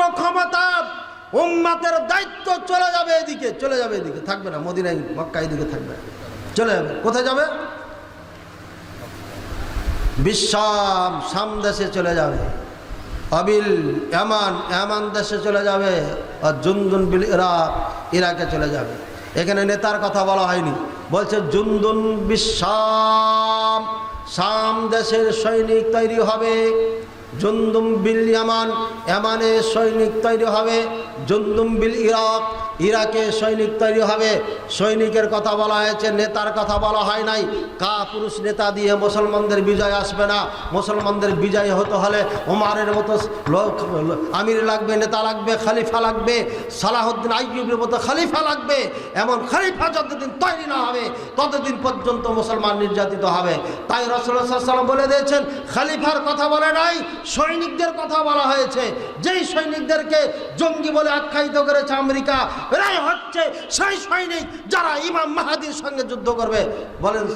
রাষ্ট্র ক্ষমতা উম্মতের দায়িত্ব চলে যাবে এদিকে থাকবে না, মদিনায় মক্কা এদিকে থাকবে, চলে যাবে। কোথায় যাবে? বিশাম, শাম দেশে চলে যাবে। আবিল ইয়ামান দেশে চলে যাবে। আর জুনদুন বিল ইরাক, ইরাকে চলে যাবে। এখানে নেতার কথা বলা হয়নি, বলছে জুনদুন বিশাম, শাম দেশের সৈনিক তৈরি হবে। জুনদুম বিল ইয়ামানে সৈনিক তৈরি হবে। জুনদুম বিল ইরাক, ইরাকে সৈনিক তৈরি হবে। সৈনিকের কথা বলা হয়েছে, নেতার কথা বলা হয় নাই। কাপুরুষ নেতা দিয়ে মুসলমানদের বিজয় আসবে না। মুসলমানদের বিজয় হতে হলে ওমরের মতো আমির লাগবে, নেতা লাগবে, খলিফা লাগবে, সালাহুদ্দিন আইয়ুবের মতো খলিফা লাগবে। এমন খলিফা যতদিন তৈরি না হবে ততদিন পর্যন্ত মুসলমান নির্যাতিত হবে। তাই রাসূলুল্লাহ সাল্লাল্লাহু আলাইহি ওয়াসাল্লাম বলে দিয়েছেন, খলিফার কথা বলে নাই, সৈনিকদের কথা বলা হয়েছে। যেই সৈনিকদেরকে জঙ্গি বলে আখ্যায়িত করেছে আমেরিকা, এরাই হচ্ছে সেই সৈনিক যারা ইমাম মাহদীর সঙ্গে যুদ্ধ করবে। বলেন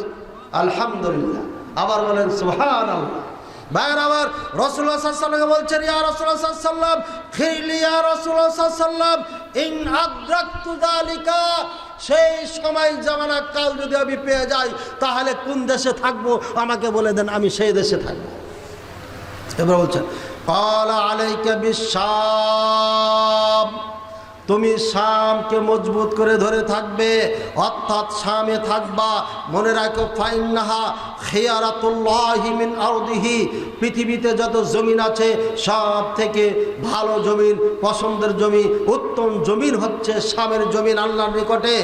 আলহামদুলিল্লাহ, আবার বলেন সুবহানাল্লাহ। ভাইয়ের আবার রাসূলুল্লাহ সাল্লাল্লাহু আলাইহি ওয়াসাল্লাম বলছেন, ইয়া রাসূলুল্লাহ সাল্লাল্লাহু আলাইহি ওয়াসাল্লাম খিরলি ইয়া রাসূলুল্লাহ সাল্লাল্লাহু আলাইহি ওয়াসাল্লাম ইন আদরাকতু যালিকা, সেই সময় জামানা কাল যদি আমি পেয়ে যাই তাহলে কোন দেশে থাকবো আমাকে বলে দেন, আমি সেই দেশে থাকবো। এবার বলছেন ক্বালা আলাইকা বিশ-শাম, তুমি শামকে মজবুত করে ধরে থাকবে, অর্থাৎ শামে থাকবা। মনে রাখো ফাইন্নাহা খিয়ারাতুল্লাহি মিন আরদিহি, পৃথিবীতে যত জমিন আছে সব থেকে ভালো জমিন, পছন্দের জমি, উত্তম জমিন হচ্ছে শামের জমিন আল্লাহর নিকটে।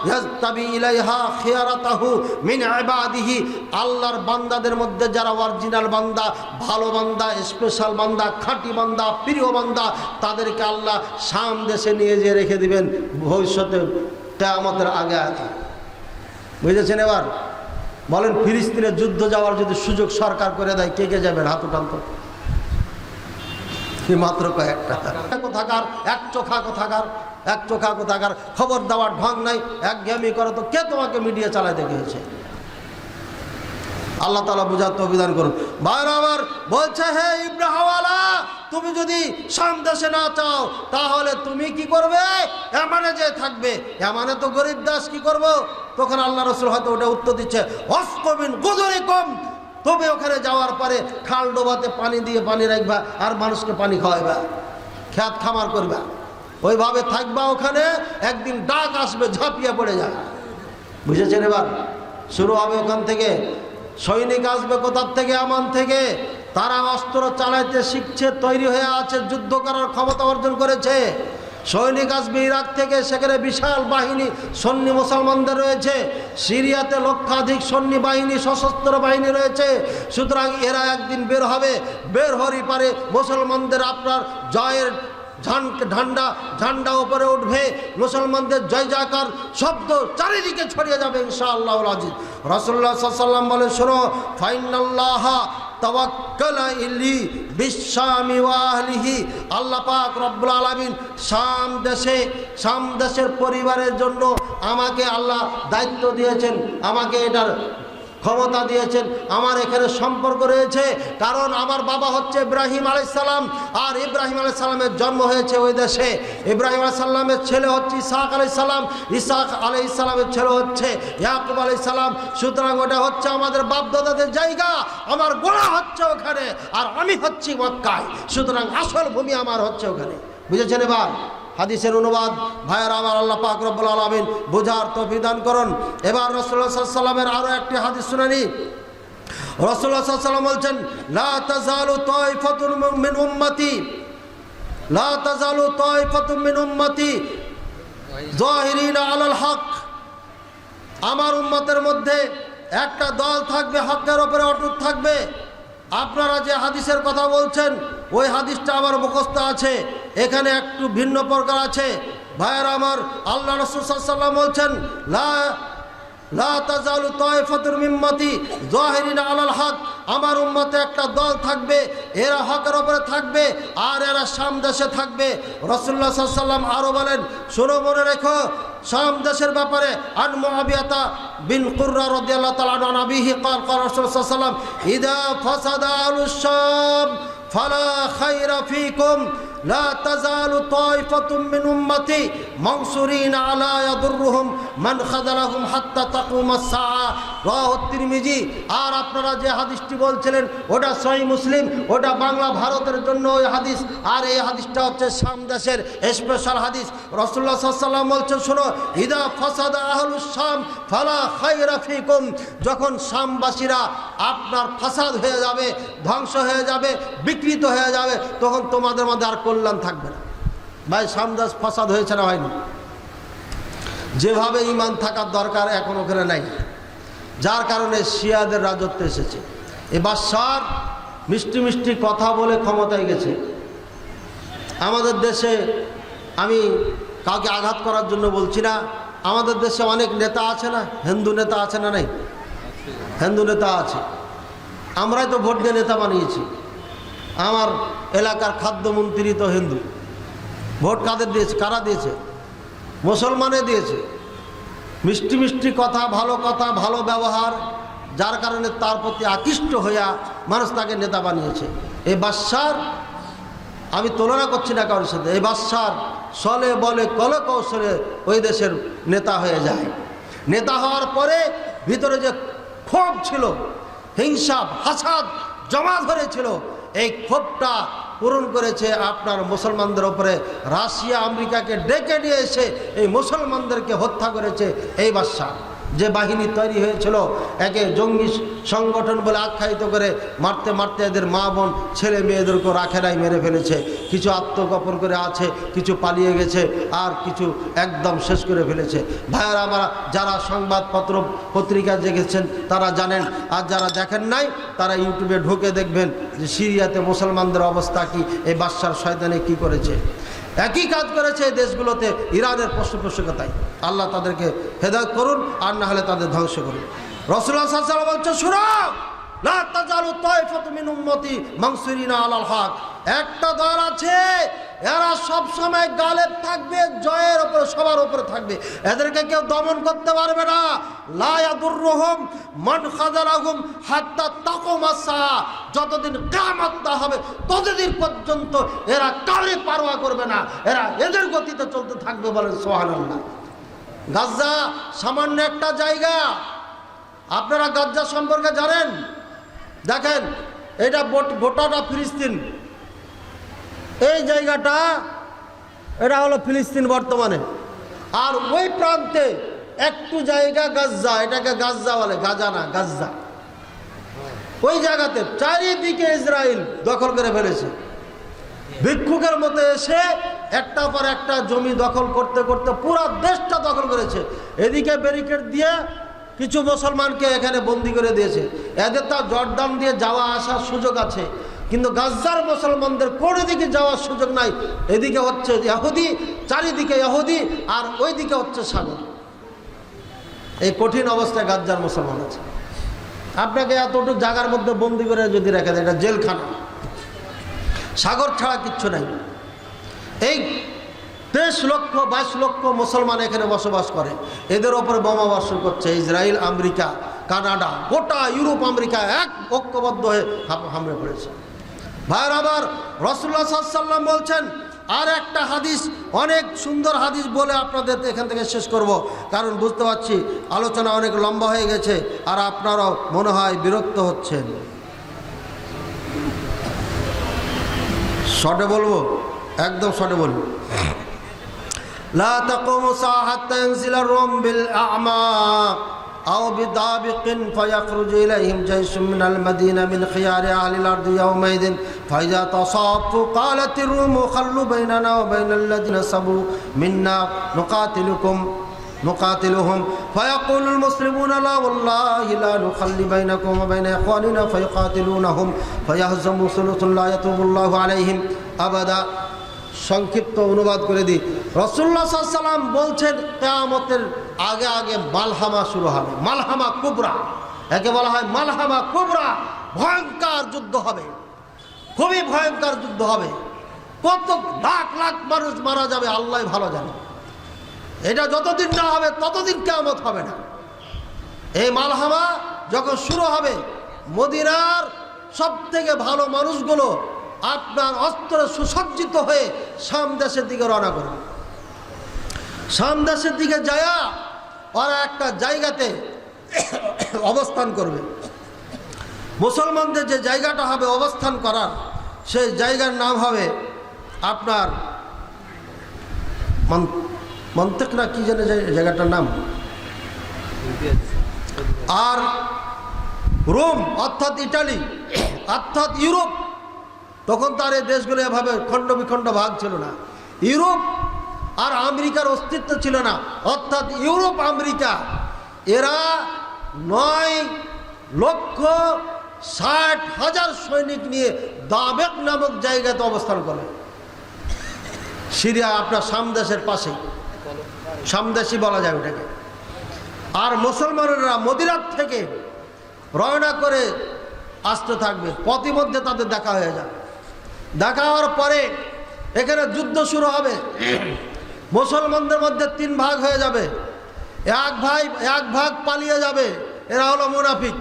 ইয়াজতাবি ইলাইহা খিয়ারাতাহু মিন ইবাদিহি, আল্লাহর বান্দাদের মধ্যে যারা অরিজিনাল বান্দা, ভালো বান্দা, স্পেশাল বান্দা, খাঁটি বান্দা, প্রিয় বান্দা, তাদেরকে আল্লাহ শাম দেশে নিয়ে যেয়ে রেখে দিবেন ভবিষ্যতে কিয়ামতের আগে আগে। বুঝেছেন? এবার বলেন, ফিলিস্তিনে যুদ্ধ যাওয়ার যদি সুযোগ সরকার করে দেয়, কে কে যাবেন? হাত উঠান তো। মাত্র কয়েকটা কোথাকার, এক চোখা কোথাকার, খবর দেওয়ার ঢং নাই, একঘেয়েমি করো তো কে তোমাকে মিডিয়া চালাইতে গিয়েছে? আল্লাহ তাআলা বুঝার তৌফিক দান করুন। ভাইরা আমার বলছে, হে ইব্রাহিমওয়ালা, তুমি যদি শাম দেশে না চাও তাহলে তুমি কি করবে? ইয়ামানে যে থাকবে। ইয়ামানে তো গরিব দাস, কি করব? তখন আল্লাহ রাসূল হয়তো ওটা উত্তর দিচ্ছে, ওয়াসকুমিন গুজুরিকুম, তবে ওখানে যাওয়ার পরে খাল ডোবাতে পানি দিয়ে পানি রাখবা আর মানুষকে পানি খাওয়াইবা, খেত খামার করবা, ওইভাবে থাকবা ওখানে। একদিন ডাক আসবে, ঝাঁপিয়ে পড়ে যায়। বুঝেছেন? এবার শুরু হবে ওখান থেকে। সৈনিক আসবে কোথার থেকে? আমান থেকে। তারা অস্ত্র চালাইতে শিখছে, তৈরি হয়ে আছে, যুদ্ধ করার ক্ষমতা অর্জন করেছে। সৈনিক আসবে ইরাক থেকে, সেখানে বিশাল বাহিনী সন্নি মুসলমানদের রয়েছে। সিরিয়াতে লক্ষাধিক সন্নি বাহিনী, সশস্ত্র বাহিনী রয়েছে। সুতরাং এরা একদিন বের হবে, বের হওয়ারই পারে মুসলমানদের আপনার জয়ের ঝান্ডা উপরে উঠবে, মুসলমানদের জয় জয়কার শব্দ চারিদিকে ছড়িয়ে যাবে ইনশাআল্লাহুল আজিজ। রাসূলুল্লাহ সাল্লাল্লাহু আলাইহি ওয়াসাল্লাম বলে, শোনো, ফাইনাল্লাহা তাওয়াক্কালা ইলি বিশ-শামি ওয়া আহলিহি, আল্লাহ পাক রব্বুল আলামিন শাম দেশের পরিবারের জন্য আমাকে আল্লাহ দায়িত্ব দিয়েছেন, আমাকে এটার ক্ষমতা দিয়েছেন, আমার এখানে সম্পর্ক রয়েছে। কারণ আমার বাবা হচ্ছে ইব্রাহিম আলাইহিস সালাম, আর ইব্রাহিম আলাইহিস সালামের জন্ম হয়েছে ওই দেশে। ইব্রাহিম আলাইহিস সালামের ছেলে হচ্ছে ইসহাক আলাইহিস সালাম, ইসহাক আলাইহিস সালামের ছেলে হচ্ছে ইয়াকুব আলাইহিস সালাম। সুতরাং ওটা হচ্ছে আমাদের বাপদাদাদের জায়গা, আমার গোড়া হচ্ছে ওখানে, আর আমি হচ্ছি মক্কায়। সুতরাং আসল ভূমি আমার হচ্ছে ওখানে। বুঝেছেন? এবার হাদিসের অনুবাদ ভাইয়েরা আমার, আল্লাহ পাক রব্বুল আলামিন বুঝার তৌফিক দান করুন। এবার রাসূলুল্লাহ সাল্লাল্লাহু আলাইহি ওয়াসাল্লামের আরো একটি হাদিস শুনানি। রাসূলুল্লাহ সাল্লাল্লাহু আলাইহি ওয়াসাল্লাম বলছেন, লা তাযালু তায়ফাতুন মিন উম্মতি, লা তাযালু তায়ফাতুন মিন উম্মতি যাহিরিনা আলাল হক, আমার উম্মতের মধ্যে একটা দল থাকবে, হকের উপরে অটুট থাকবে। আপনারা যে হাদিসের কথা বলছেন ওই হাদিসটা আমার মুখস্থ আছে, এখানে একটু ভিন্ন প্রকার আছে। ভাইয়েরা আমার, আল্লাহ রাসূল সাল্লাল্লাহু আলাইহি ওয়াসাল্লাম বলছেন, লা তাযালু তায়ফাতুন মিন উম্মতি যাহিরিনা আলাল হক, আমার উম্মতে একটা দল থাকবে, এরা হকের উপরে থাকবে আর এরা শাম দেশে থাকবে। রাসূলুল্লাহ সাল্লাল্লাহু আলাইহি ওয়াসাল্লাম আরো বলেন, শোনো, মনে রেখো শাম দেশের ব্যাপারে, আন মুআবিয়াতা বিন কুররা রাদিয়াল্লাহু তাআলা আন আবিহি قال قال রাসূলুল্লাহ সাল্লাল্লাহু আলাইহি ওয়াসাল্লাম, ইযা ফাসাদা আলুশ শাম ফালা খায়রা ফীকুম, লা তাজালু তায়ফাতুম মিন উম্মতি মানসুরিন আলা ইয়াদুররুহুম মান খাযালাহুম হাত্তা তাকুমাস সাআ, রাওয়াহু তিরমিজি। আর আপনারা যে হাদিসটি বলছিলেন ওটা সহিহ মুসলিম, ওটা বাংলা ভারতের জন্য ওই হাদিস, আর এই হাদিসটা হচ্ছে শাম দেশের স্পেশাল হাদিস। রাসূলুল্লাহ সাল্লাল্লাহু আলাইহি ওয়াসাল্লাম বলছেন, শোনো, ইদা ফাসাদা আহলুস শাম ফালা খায়রা ফিকুম, যখন শামবাসীরা আপনার ফাসাদ হয়ে যাবে, ধ্বংস হয়ে যাবে, বিকৃত হয়ে যাবে, তখন তোমাদের মধ্যে আর কল্যাণ থাকবে না। ভাই, শামদাস ফাসাদ হয়েছে না হয়নি? যেভাবে ঈমান থাকার দরকার এখন ওখানে নাই, যার কারণে শিয়াদের রাজত্ব এসেছে। এ বাদশার মিষ্টি মিষ্টি কথা বলে ক্ষমতায় গেছে। আমাদের দেশে, আমি কাউকে আঘাত করার জন্য বলছি না, আমাদের দেশে অনেক নেতা আছে না, হিন্দু নেতা আছে না? নেই? হিন্দু নেতা আছে। আমরাই তো ভোট দিয়ে নেতা বানিয়েছি। আমার এলাকার খাদ্যমন্ত্রী তো হিন্দু। ভোট কাদের দিয়েছে? কারা দিয়েছে? মুসলমানে দিয়েছে। মিষ্টি মিষ্টি কথা, ভালো ব্যবহার, যার কারণে তার প্রতি আকৃষ্ট হইয়া মানুষ তাকে নেতা বানিয়েছে। এই বাদশার আমি তুলনা করছি না কারোর সাথে, এই বাদশার চলে বলে কলে কৌশলে ওই দেশের নেতা হয়ে যায়। নেতা হওয়ার পরে ভিতরে যে ক্ষোভ ছিল, হিংসা ফাসাদ জমা ধরেছিল, এই ক্ষোভটা পূরণ করেছে আপনার মুসলমানদের উপরে। রাশিয়া আমেরিকাকে ডেকে নিয়ে এসে এই মুসলমানদেরকে হত্যা করেছে এই বাদশা। যে বাহিনী তৈরি হয়েছিল একে জঙ্গি সংগঠন বলে আখ্যায়িত করে মারতে মারতে এদের মা বোন ছেলে মেয়েদেরকে রাখে নাই, মেরে ফেলেছে। কিছু আত্মগোপন করে আছে, কিছু পালিয়ে গেছে, আর কিছু একদম শেষ করে ফেলেছে। ভাইয়ারা আমরা, যারা সংবাদপত্র পত্রিকা দেখেছেন তারা জানেন, আর যারা দেখেন নাই তারা ইউটিউবে ঢুকে দেখবেন যে সিরিয়াতে মুসলমানদের অবস্থা কি, এই বাদশার শয়তানে কি করেছে। একই কাজ করেছে এই দেশগুলোতে, ইরানের পৃষ্ঠপোষকতায়। আল্লাহ তাদেরকে হেদায়েত করুন, আর না হলে তাদের ধ্বংস করুন। রাসূলুল্লাহ সাল্লাল্লাহু আলাইহি ওয়াসাল্লাম বলছেন, শুনো, লা তাজালু তায়ফাতু মিন উম্মতি মানসুরিনা আলাল হক, একটা দল আছে এরা সব সময় গালেব থাকবে, জয়ের উপরে, সবার উপরে থাকবে, এদেরকে কেউ দমন করতে পারবে না। লা ইয়াদুররুহুম মান খাযালাহুম হাত্তা তাকুমাস সাআ, যতদিন কিয়ামত না হবে ততদিন পর্যন্ত এরা কাউরে পারওয়া করবে না, এরা এদের গতিতে চলতে থাকবে। বলেন সুবহানাল্লাহ। গাজা সামান্য একটা জায়গা, আপনারা গাজা সম্পর্কে জানেন? দেখেন, এটা গোটাটা ফিলিস্তিন, এই জায়গাটা এটা হলো ফিলিস্তিন বর্তমানে। আর ওই প্রান্তে একটু জায়গা গাজা, এটাকে গাজা বলে, গাজা না, গাজা। ওই জায়গাতে চারিদিকে ইসরায়েল দখল করে ফেলেছে। ভিক্ষুকের মতো এসে একটার পর একটা জমি দখল করতে করতে পুরো দেশটা দখল করেছে। এদিকে ব্যারিকেড দিয়ে কিছু মুসলমানকে এখানে বন্দি করে দিয়েছে। এদের তো জর্দান দিয়ে যাওয়া আসার সুযোগ আছে, কিন্তু গাজ্জার মুসলমানদের কোনো দিকে যাওয়ার সুযোগ নাই। এদিকে হচ্ছে ইহুদি, চারিদিকে ইহুদি, আর ওইদিকে হচ্ছে সাগর। এই কঠিন অবস্থায় গাজ্জার মুসলমান আছে। আপনাকে এতটুকু জায়গার মধ্যে বন্দি করে যদি রেখে দেয়, এটা জেলখানা, সাগর ছাড়া কিচ্ছু নাই। এই 23 লক্ষ 22 লক্ষ মুসলমান এখানে বসবাস করে, এদের ওপরে বোমা বর্ষণ করছে ইসরায়েল, আমেরিকা, কানাডা, গোটা ইউরোপ, আমেরিকা এক ঐক্যবদ্ধ হয়ে হামলে পড়েছে। ভাইয়ের আবার রাসূলুল্লাহ সাল্লাল্লাহু আলাইহি ওয়াসাল্লাম বলছেন, আর একটা হাদিস, অনেক সুন্দর হাদিস বলে আপনাদের এখান থেকে শেষ করব, কারণ বুঝতে পারছি আলোচনা অনেক লম্বা হয়ে গেছে আর আপনারাও মনে হয় বিরক্ত হচ্ছেন। শর্টে বলবো, একদম শর্টে বলবো। লা তাকুমু সাআ হাত্তা ইয়ানজিলা রুম বিল আ'মা আও বিদাবিকিন ফায়াখরুজু ইলাইহিম জাইশুম মিনাল মাদিনা মিন খিয়ারি আহলিল আরদি ইয়াওমাইদিন ফাইজা তাসাফু ক্বালাতির রুম খাল্লু বাইনানা ওয়া বাইনাল্লাযিনা সাবু মিন্না نقاتلهم فيقول المسلمون لا والله لا نخلي بينكم وبين إخواننا فيقاتلونهم فيهزموا ثلث لا يتوب الله عليهم أبدا। সংক্ষিপ্ত অনুবাদ করে দিই, রাসূলুল্লাহ সাল্লাল্লাহু আলাইহি ওয়াসাল্লাম বলছেন কিয়ামতের আগে আগে মালহামা শুরু হবে, মালহামা কুবরা, একে বলা হয় মালহামা কুবরা। ভয়ঙ্কর যুদ্ধ হবে, খুবই ভয়ঙ্কর যুদ্ধ হবে। কত লাখ লাখ মানুষ মারা যাবে আল্লাহ ভালো জানে। এটা যতদিন না হবে ততদিন কিয়ামত হবে না। এই মালহামা যখন শুরু হবে, মদিনার সব থেকে ভালো মানুষগুলো আপনার অস্ত্রে সুসজ্জিত হয়ে শাম দেশের দিকে রওনা করবে। শাম দেশের দিকে যায়া ওরা একটা জায়গাতে অবস্থান করবে। মুসলমানদের যে জায়গাটা হবে অবস্থান করার, সেই জায়গার নাম হবে আপনার মন্তেক না কি জানে জায়গাটার নাম, আর রোম অর্থাৎ ইটালি অর্থাৎ ইউরোপ। তখন তার এই দেশগুলো এভাবে খণ্ড বিখণ্ড ভাগ ছিল না। ইউরোপ আর আমেরিকার অস্তিত্ব ছিল না, অর্থাৎ ইউরোপ আমেরিকা এরা 9,60,000 সৈনিক নিয়ে দাবেক নামক জায়গাতে অবস্থান করে। সিরিয়া আপনার সামদেশের পাশেই, সামদেশই বলা যায় ওটাকে। আর মুসলমানেরা মদিনার থেকে রওনা করে আসতে থাকবে, পথিমধ্যে তাদের দেখা হয়ে যাবে। দেখা হওয়ার পরে এখানে যুদ্ধ শুরু হবে। মুসলমানদের মধ্যে 3 ভাগ হয়ে যাবে। এক ভাগ পালিয়ে যাবে, এরা হলো মুনাফিক।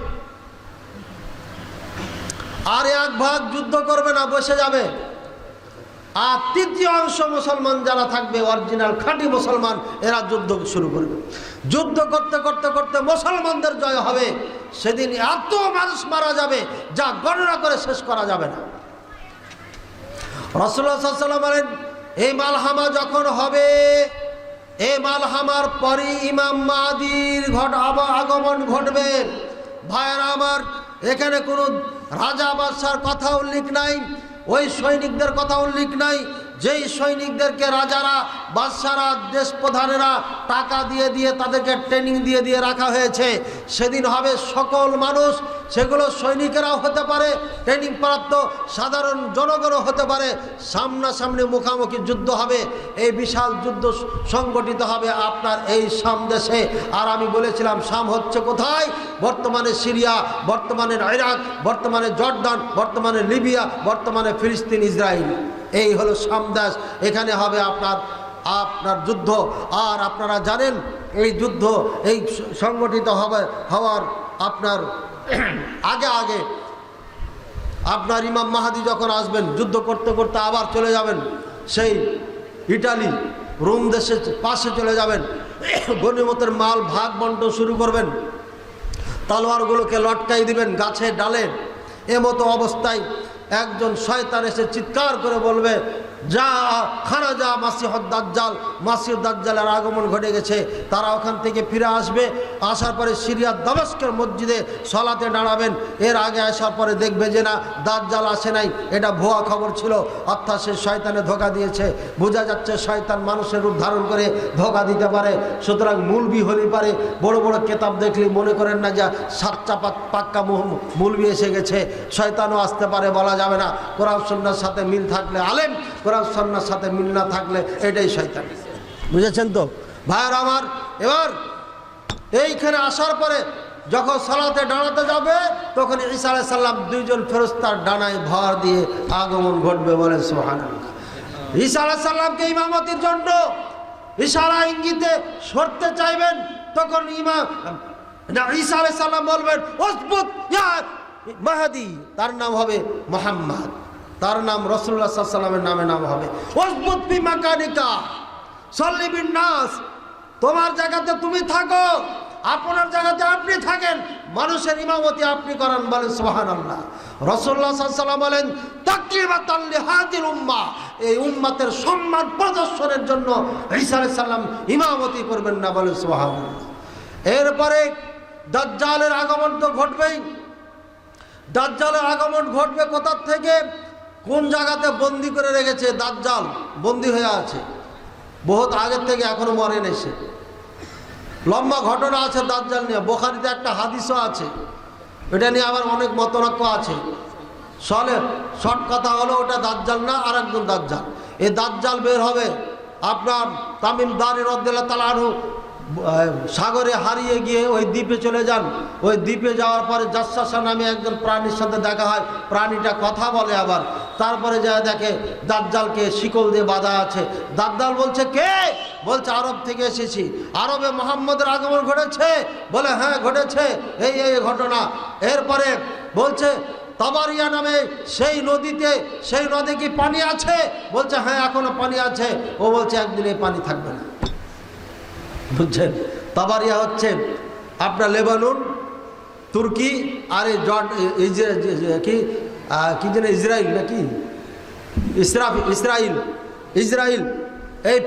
আর এক ভাগ যুদ্ধ করবে না, বসে যাবে। আর তৃতীয় অংশ মুসলমান যারা থাকবে, অরিজিনাল খাঁটি মুসলমান, এরা যুদ্ধ শুরু করবে। যুদ্ধ করতে করতে করতে মুসলমানদের জয় হবে। সেদিন এত মানুষ মারা যাবে যা গণনা করে শেষ করা যাবে না। রাসূলুল্লাহ সাল্লাল্লাহু আলাইহি ওয়াসাল্লাম বলেন, এই মালহামা যখন হবে, এই মালহামার পরে ইমাম মাহদীর আগমন ঘটবে। ভাইয়েরা আমার, এখানে কোনো রাজা বাদশার কথা উল্লেখ নাই, ওই সৈনিকদের কথা উল্লেখ নাই যেই সৈনিকদেরকে রাজারা বাদশারা দেশ প্রধানেরা টাকা দিয়ে দিয়ে তাদেরকে ট্রেনিং দিয়ে দিয়ে রাখা হয়েছে। সেদিন হবে সকল মানুষ, সেগুলো সৈনিকেরাও হতে পারে, ট্রেনিং প্রাপ্ত সাধারণ জনগণও হতে পারে। সামনাসামনি মুখামুখি যুদ্ধ হবে। এই বিশাল যুদ্ধ সংগঠিত হবে আপনার এই শাম দেশে। আর আমি বলেছিলাম শাম হচ্ছে কোথায়? বর্তমানে সিরিয়া, বর্তমানে ইরাক, বর্তমানে জর্দান, বর্তমানে লিবিয়া, বর্তমানে ফিলিস্তিন, ইসরায়েল। এই হলো শাম দেশ। এখানে হবে আপনার যুদ্ধ। আর আপনারা জানেন এই যুদ্ধ এই সংগঠিত হওয়ার আপনার আগে আপনার ইমাম মাহাদি যখন আসবেন, যুদ্ধ করতে করতে আবার চলে যাবেন সেই ইটালি রোম দেশের পাশে চলে যাবেন। গনিমতের মাল ভাগ বন্টন শুরু করবেন, তালোয়ারগুলোকে লটকাই দিবেন গাছে ডালে। এমতো অবস্থায় একজন শয়তান এসে চিৎকার করে বলবে, যা খারাজা মাসিহুদ দাজ্জাল, মাসিহুদ দাজ্জালের আগমন ঘটে গেছে। তারা ওখান থেকে ফিরে আসবে। আসার পরে সিরিয়ার দামেস্কের মসজিদে সলাতে দাঁড়াবেন। এর আগে আসার পরে দেখবে যে না, দাজ্জাল আসে নাই, এটা ভুয়া খবর ছিল, অর্থাৎ সে শয়তানে ধোঁকা দিয়েছে। বোঝা যাচ্ছে শয়তান মানুষের রূপ ধারণ করে ধোঁকা দিতে পারে। সুতরাং মূলবি হলে পারে, বড় বড় কেতাব দেখলে মনে করেন না যা সাচ্চা পাক্কা মূলবি এসে গেছে। শয়তানও আসতে পারে, বলা যাবে না। কোরআন সুন্নাহর সাথে মিল থাকলে আলেম, কোরআন সুন্নাহর সাথে মিল না থাকলে এটাই শয়তান। বুঝেছেন তো ভাইয়ের আমার? এবার এইখানে আসার পরে যখন সালাতে দাঁড়াতে যাবে, তখন ঈসা আলাইহিস সালাম 2 জন ফেরেশতার ডানায় ভর দিয়ে আগমন ঘটবে। বলেন সুবহানাল্লাহ। ঈসা আলাইহিস সালামকে ইমামতির জন্য ইশারা ইঙ্গিতে সরতে চাইবেন, তখন ঈসা আলাইহিস সালাম বলবেন, উসবুত ইয়া মাহদি। তার নাম হবে মুহাম্মদ, তার নাম রাসূলুল্লাহ সাল্লাল্লাহু আলাইহি ওয়াসাল্লামের নাম হবে। উসবুত ফি মাকানিকা সাল্লি বিন নাস। তোমার জায়গাতে তুমি থাকো, আপনার জায়গাতে আপনি থাকেন, মানুষের ইমামতি আপনি করেন। বলেন সুবহানাল্লাহ। রাসূলুল্লাহ সাল্লাল্লাহু আলাইহি ওয়াসাল্লাম বলেন, তাকরিমাতান লিহাদিল উম্মাহ, এই উম্মতের সম্মান প্রদর্শনের জন্য ঈসা আলাইহিস সালাম ইমামতি করবেন না। বলেন সুবহানাল্লাহ। এরপরে দাজ্জালের আগমন তো ঘটবেই। দাজ্জালের আগমন ঘটবে কোথা থেকে? কোন জায়গাতে বন্দি করে রেখেছে দাজ্জাল, বন্দি হয়ে আছে বহুত আগের থেকে, এখনো মরে নেই সে। লম্বা ঘটনা আছে দাজ্জাল নিয়ে, বুখারীতে একটা হাদিসও আছে, এটা নিয়ে আবার অনেক মতনৈক্য আছে। শর্ট কথা হলো ওটা দাজ্জাল না, আর একজন দাজ্জাল। এই দাজ্জাল বের হবে আপনার তামিম দারি রাদিয়াল্লাহু তাআলা আনহু সাগরে হারিয়ে গিয়ে ওই দ্বীপে চলে যান। ওই দ্বীপে যাওয়ার পরে জাসসাসা নামে একজন প্রাণীর সাথে দেখা হয়, প্রাণীটা কথা বলে। আবার তারপরে যা দেখে দাজ্জালকে শিকল দিয়ে বাঁধা আছে। দাজ্জাল বলছে, কে? বলছে, আরব থেকে এসেছি। আরবে মুহাম্মদের আগমন ঘটেছে? বলে, হ্যাঁ ঘটেছে, এই ঘটনা। এরপরে বলছে, তাবারিয়া নামে সেই নদীতে, সেই নদী কি পানি আছে? বলছে হ্যাঁ এখনো পানি আছে। ও বলছে একদিনে পানি থাকবে না। বুঝছেন? তাবারিয়া হচ্ছে আপনার লেবানন, তুর্কি, আর এই কি যেন ইসরায়েল নাকি ইসরায়েল এই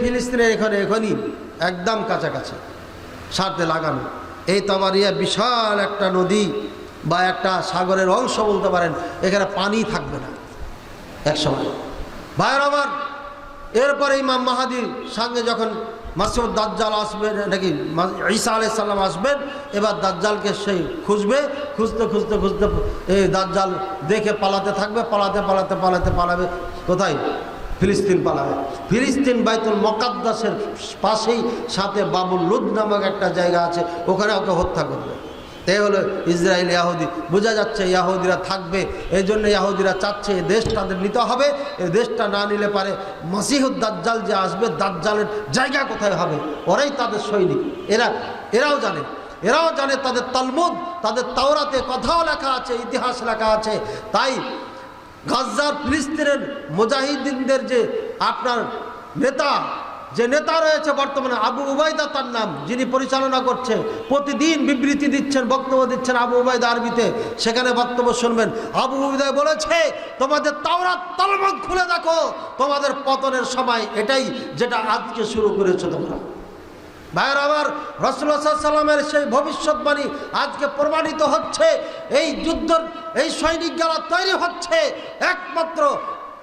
ফিলিস্তিনের এখনই একদম কাছাকাছি সাথে লাগানো। এই তাবারিয়া বিশাল একটা নদী বা একটা সাগরের অংশ বলতে পারেন। এখানে পানি থাকবে না এক সময়। ভাইয়ের আমার, এরপরে ইমাম মাহাদির সঙ্গে যখন মাসিহুদ দাজ্জাল আসবেন নাকি ঈসা আলাইহিস সালাম আসবেন, এবার দাজ্জালকে সেই খুঁজতে এই দাজ্জাল দেখে পালাতে থাকবে, পালাবে কোথায়? ফিলিস্তিন পালাবে। ফিলিস্তিন বাইতুল মুকাদ্দাসের পাশেই সাথে বাবুল লুদ নামক একটা জায়গা আছে, ওখানে ওকে হত্যা করবে। এই হলো ইসরায়েল ইহুদি। বোঝা যাচ্ছে ইহুদিরা থাকবে, এই জন্য ইহুদিরা চাচ্ছে এই দেশ তাদের নিতে হবে। এই দেশটা না নিলে পারে মাসিহুদ দাজ্জাল যে আসবে, দাজ্জালের জায়গা কোথায় হবে? ওরাই তাদের সৈনিক। এরাও জানে তাদের তালমুদ, তাদের তাওরাতে কথাও লেখা আছে, ইতিহাস লেখা আছে। তাই গাজ্জার ফিলিস্তিনের মুজাহিদিনদের যে আপনার নেতা রয়েছে বর্তমানে, আবু উবাইদা তার নাম, যিনি পরিচালনা করছে, প্রতিদিন বিবৃতি দিচ্ছেন, বক্তব্য দিচ্ছেন আবু উবাইদা আরবিতে। সেখানে বক্তব্য শুনবেন। আবু উবাইদা বলেছে তোমাদের তাওরাত তালমুদ খুলে দেখো, তোমাদের পতনের সময় এটাই, যেটা আজকে শুরু করেছো তোমরা। ভাইয়ের আমার, রাসূলুল্লাহ সাল্লাল্লাহু আলাইহি ওয়াসাল্লামের সেই ভবিষ্যৎবাণী আজকে প্রমাণিত হচ্ছে। এই যুদ্ধের এই সৈনিক যারা তৈরি হচ্ছে, একমাত্র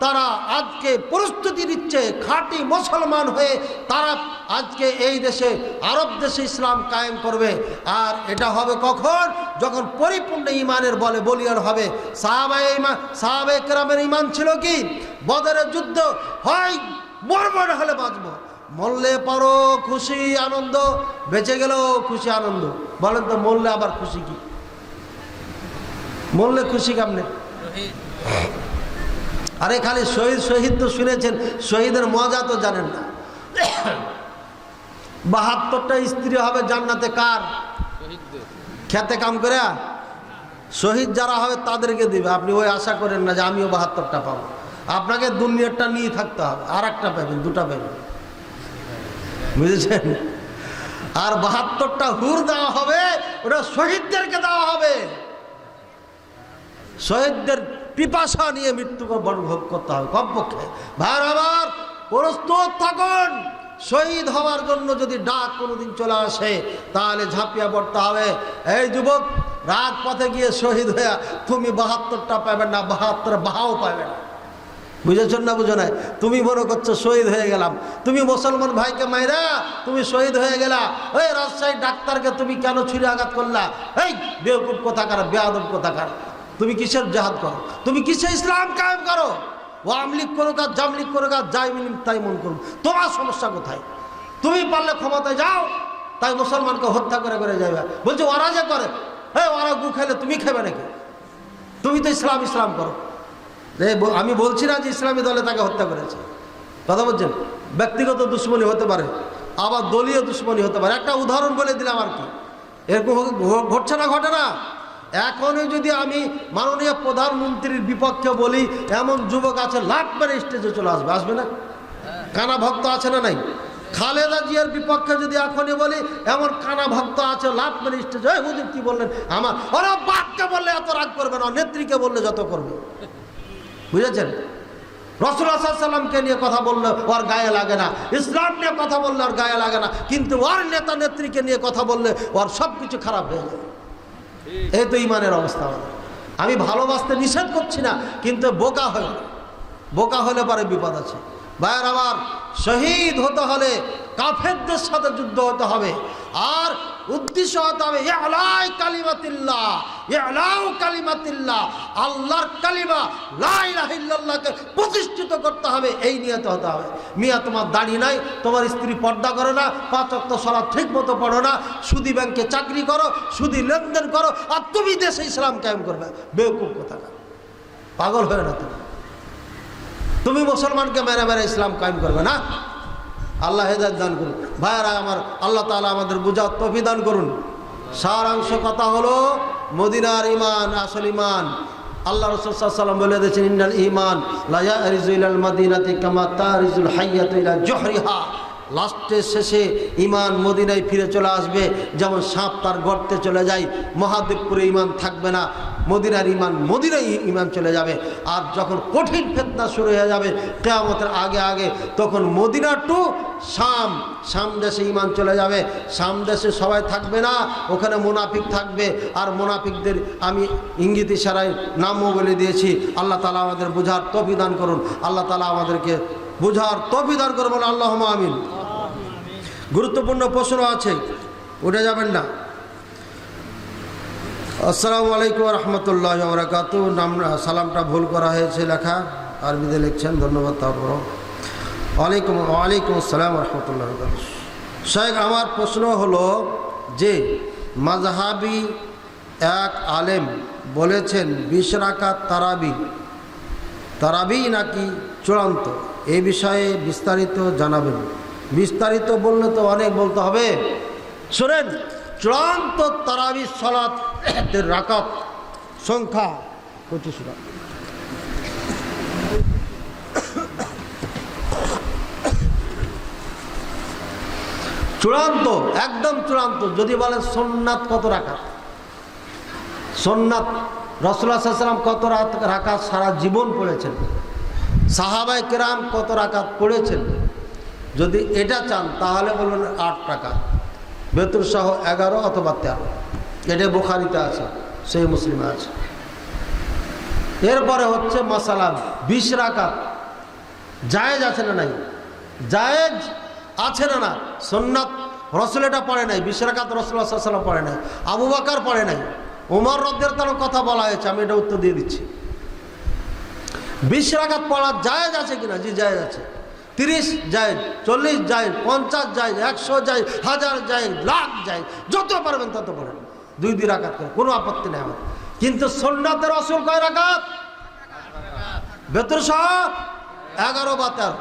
তারা আজকে প্রস্তুতি নিচ্ছে খাঁটি মুসলমান হয়ে। তারা আজকে এই দেশে, আরব দেশে ইসলাম কায়েম করবে। আর এটা হবে কখন? যখন পরিপূর্ণ ইমানের বলে বলিয়ান হবে। সাহাবায়ে কেরামের ইমান ছিল কি? বদরের যুদ্ধ হয় মরবো না হলে বাঁচবো, মরলে পারো খুশি আনন্দ, বেঁচে গেলেও খুশি আনন্দ। বলেন তো মরলে আবার খুশি কি? মরলে খুশি কেমনে? আরে খালি শহীদ তো শুনেছেন, শহীদের মজা তো জানেন না। ৭২টা স্ত্রী হবে জান্নাতে কার? খেতে কাম করে শহীদ যারা হবে তাদেরকে দিবে। আপনি ওই আশা করেন না যে আমিও ৭২টা পাবো। আপনাকে দুনিয়ারটা নিয়ে থাকতে হবে, আর একটা পাবেন, দুটা পাবেন, বুঝেছেন? আর ৭২টা হুর দেওয়া হবে, ওটা শহীদদেরকে দেওয়া হবে। শহীদদের পিপাসা নিয়ে মৃত্যুকে ভোগ করতে হবে কমপক্ষে। ভাইয়ের আমার, প্রস্তুত থাকুন। শহীদ হওয়ার জন্য যদি ডাক কোনোদিন চলে আসে, তাহলে ঝাঁপিয়ে পড়তে হবে। এই যুবক, রাজপথে গিয়ে শহীদ হয়ে তুমি ৭২টা পাবে না, ৭২ বাহাও পাবে না। বুঝেছেন না? বুঝো না? তুমি মনে করছো শহীদ হয়ে গেলাম। তুমি মুসলমান ভাইকে মাইরা তুমি শহীদ হয়ে গেলা। ওই রাজশাহী ডাক্তারকে তুমি কেন ছুরি আঘাত করলা? এই বেওকুফ কোথাকার, বেয়াদব কোথাকার, তুমি কিসের জাহাদ করো? তুমি কিসে ইসলাম কায়েম করো? ও আমলিক করো কাজ, জামলিক করো কাজ, যাই মিনিম তাই মন করুন। তোমার সমস্যা কোথায়? তুমি পারলে ক্ষমতায় যাও, তাই মুসলমানকে হত্যা করে যাবে। বলছে ওরা যে করে, হ্যাঁ ওরা গু খাইলে তুমি খাবে নাকি? তুমি তো ইসলাম করো। আমি বলছি না যে ইসলামী দলে তাকে হত্যা করেছে, কথা বলছেন। ব্যক্তিগত দুশ্মনী হতে পারে, আবার দলীয় দুশ্মনী হতে পারে। একটা উদাহরণ বলে দিলাম আর কি, এরকম ঘটছে না, ঘটে না? এখনই যদি আমি মাননীয় প্রধানমন্ত্রীর বিপক্ষে বলি, এমন যুবক আছে লাখ মেরে স্টেজে চলে আসবে, আসবে না? কানা ভক্ত আছে না নাই? খালেদা জিয়ার বিপক্ষে যদি এখনই বলি, এমন কানা ভক্ত আছে লাখ মেরে স্টেজে, ওই হুজুর কি বললেন? আমার ওরা বাপকে বললে এত রাগ করবে না, নেত্রীকে বললে যত করবে। বুঝেছেন? রাসূলুল্লাহ সাল্লাল্লাহু আলাইহি ওয়াসাল্লামকে নিয়ে কথা বললে ওর গায়ে লাগে না, ইসলাম নিয়ে কথা বললে ওর গায়ে লাগে না, কিন্তু ওর নেতা নেত্রীকে নিয়ে কথা বললে ওর সব কিছু খারাপ হয়ে যায়। এই তো ইমানের অবস্থা আমাদের। আমি ভালোবাসতে নিষেধ করছি না, কিন্তু বোকা হলে পরে বিপদ আছে। ভাইয়ের আমার, শহীদ হতে হলে কাফেরদের সাথে যুদ্ধ হতে হবে। আর উদ্দেশ্য হতে হবে ইলাই কালিমাতিল্লাহ, ইলাউ কালিমাতিল্লাহ, আল্লাহর কালিমা লা ইলাহা ইল্লাল্লাহকে প্রতিষ্ঠিত করতে হবে। এই নিয়তে হতে হবে। মিয়া তোমার দাড়ি নাই, তোমার স্ত্রী পর্দা করে না, 5 ওয়াক্ত সালাত ঠিক মতো পড়ো না, সুদি ব্যাংকে চাকরি করো, সুদি লেনদেন করো, আর তুমি দেশে ইসলাম কায়েম করবে। বেওকুফ কোথাকার, পাগল হয়ে না তুমি মুসলমানকে মেরে ইসলাম কায়েম করবে না। আল্লাহ হেদায়েত দান করুন। ভাইয়েরা আমার, আল্লাহ তাআলা আমাদের বুঝার তৌফিক দান করুন। সারাংশ কথা হলো মদিনার ইমান আসল ইমান। আল্লাহ রাসূল সাল্লাল্লাহু আলাইহি ওয়াসাল্লাম বলে দিয়েছেন, ইন্নাল ঈমান লা ইয়ারিজু ইলাল মাদিনাতি কামা তারিজুল হাইয়াতু ইলা জুহরিহা। লাস্টের শেষে ইমান মদিনায় ফিরে চলে আসবে, যেমন সাপ তার গর্তে চলে যায়। মহাদেবপুরে ইমান থাকবে না, মদিনার ইমান মদিনায় ইমান চলে যাবে। আর যখন কঠিন ফিতনা শুরু হয়ে যাবে কিয়ামতের আগে আগে, তখন মদিনা টু শাম দেশে ইমান চলে যাবে। শাম দেশে সবাই থাকবে না, ওখানে মুনাফিক থাকবে। আর মুনাফিকদের আমি ইঙ্গিত ইশারায় নামও বলে দিয়েছি। আল্লাহ তাআলা আমাদের বুঝার তৌফিক দান করুন। আল্লাহ তাআলা আমাদেরকে বুঝার তৌফিক দান করুন, আল্লাহুম্মা আমিন। গুরুত্বপূর্ণ প্রশ্ন আছে, উঠে যাবেন না। আসসালামু আলাইকুম রহমতুল্লাহ বারাকাতু। নাম সালামটা ভুল করা হয়েছে লেখা, আরবিতে লিখছেন, ধন্যবাদ। তারপর ওয়ালাইকুম আসসালাম রহমতুল্লাহ বারাকাতু। শেখ, আমার প্রশ্ন হলো যে মাযহাবি এক আলেম বলেছেন 20 রাকাত তারাবি নাকি চূড়ান্ত, এই বিষয়ে বিস্তারিত জানাবেন। বিস্তারিত বললে তো অনেক বলতে হবে। শোনেন, চূড়ান্ত তারাবি সালাতের রাকাত সংখ্যা 25 রাকাত। চূড়ান্ত, একদম চূড়ান্ত। যদি বলেন সুন্নাত কত রাকাত, সুন্নাত রাসূলুল্লাহ সাল্লাল্লাহু আলাইহি ওয়াসাল্লাম কত রাকাত সারা জীবন পড়েছেন, সাহাবায়ে কেরাম কত রাকাত পড়েছেন, যদি এটা চান তাহলে বলবেন 8 রাকাত, বেতর সহ 11 অথবা 13। এটা বুখারীতে আছে, সহিহ মুসলিমে আছে। এরপরে হচ্ছে মাসালা 20 রাকাত জায়েজ আছে না নাই? জায়েজ আছে না না? সুন্নাত রাসূল এটা পড়ে নাই, 20 রাকাত রাসূলুল্লাহ সাল্লাল্লাহু আলাইহি ওয়াসাল্লাম পড়ে নাই, আবু বকর পড়ে নাই, ওমর রাদিয়াল্লাহু তাআলার কথা বলা হয়েছে। আমি এটা উত্তর দিয়ে দিচ্ছি। 20 রাকাত পড়া জায়েজ আছে কিনা? জি জায়েজ আছে। 30 জায়েজ, 40 জায়েজ, 50 জায়েজ, 100 জায়েজ, 1000 জায়েজ, লাখ জায়েজ, যত পারবেন তত পড়েন। 2 রাকাত করে কোনো আপত্তি নেই আমার। কিন্তু সুন্নাতের রাসূল কয় রাকাত? বেতর সহ 11 বা 13।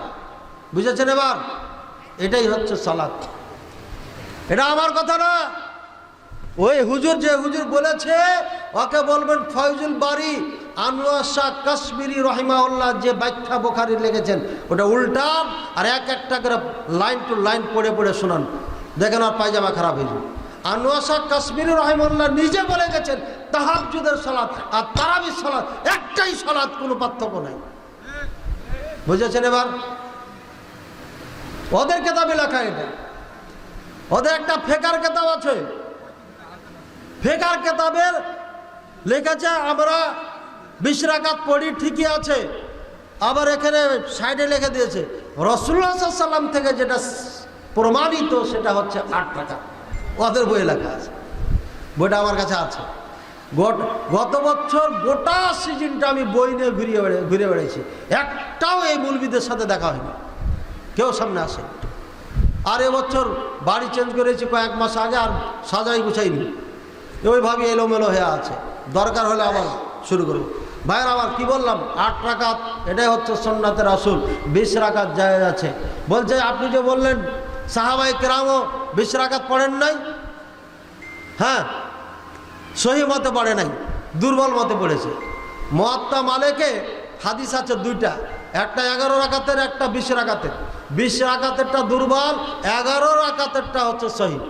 বুঝেছেন এবার? এটাই হচ্ছে সালাত। এটা আমার কথা না, ওই হুজুর যে হুজুর বলেছে ওকে বলবেন ফয়জুল বারী আনোয়ার শাহ কাশ্মীরি রহিমাহুল্লাহ যে ব্যাখ্যা বুখারীর লিখেছেন ওটা উল্টা, আর একটা করে লাইন টু লাইন পড়ে পড়ে শোনান, দেখেন আর পায়জামা খারাপ হয়ে যাবে। আনোয়ার শাহ কাশ্মীরি রহিমাহুল্লাহ নিজে বলে গেছেন তাহাজ্জুদের সালাত আর তারাবির সালাত একটাই সালাত, কোনো পার্থক্য নাই। বুঝেছেন এবার? ওদের কেতাবে লেখা, এটা ওদের একটা ফেকার কেতাব আছে, ফেকার কেতাবের লেখেছে আমরা 20 রাকাত পড়ি, ঠিকই আছে। আবার এখানে সাইডে লিখে দিয়েছে রাসূলুল্লাহ সাল্লাল্লাহু আলাইহি ওয়াসাল্লাম থেকে যেটা প্রমাণিত সেটা হচ্ছে 8 রাকাত। ওদের বইয়ে লেখা আছে, বইটা আমার কাছে আছে। গত বছর গোটা সিজনটা আমি বই নিয়ে ঘুরে বেড়েছি, একটাও এই মৌলবীদের সাথে দেখা হয়নি, কেউ সামনে আসে। আর এবছর বাড়ি চেঞ্জ করেছি কয়েক মাস আগে, আর সাজাই গুছাইনি, ওইভাবে এলোমেলো হয়ে আছে। দরকার হলে আবার শুরু করব। ভাইয়ের আবার কি বললাম, 8 রাকাত এটাই হচ্ছে সুন্নাতের রাসূল, 20 রাকাত জায়েজ আছে। বলছে আপনি যে বললেন সাহাবায়ে কেরামও 20 রাকাত পড়েন নাই, হ্যাঁ সহিহ মতে পড়ে নাই, দুর্বল মতে পড়েছে। মুয়াত্তা মালিকে হাদিস আছে 2টা, একটা 11 রাকাতের, একটা 20 রাকাতের। 20 রাকাতেরটা দুর্বল, 11 রাকাতেরটা হচ্ছে সহিহ।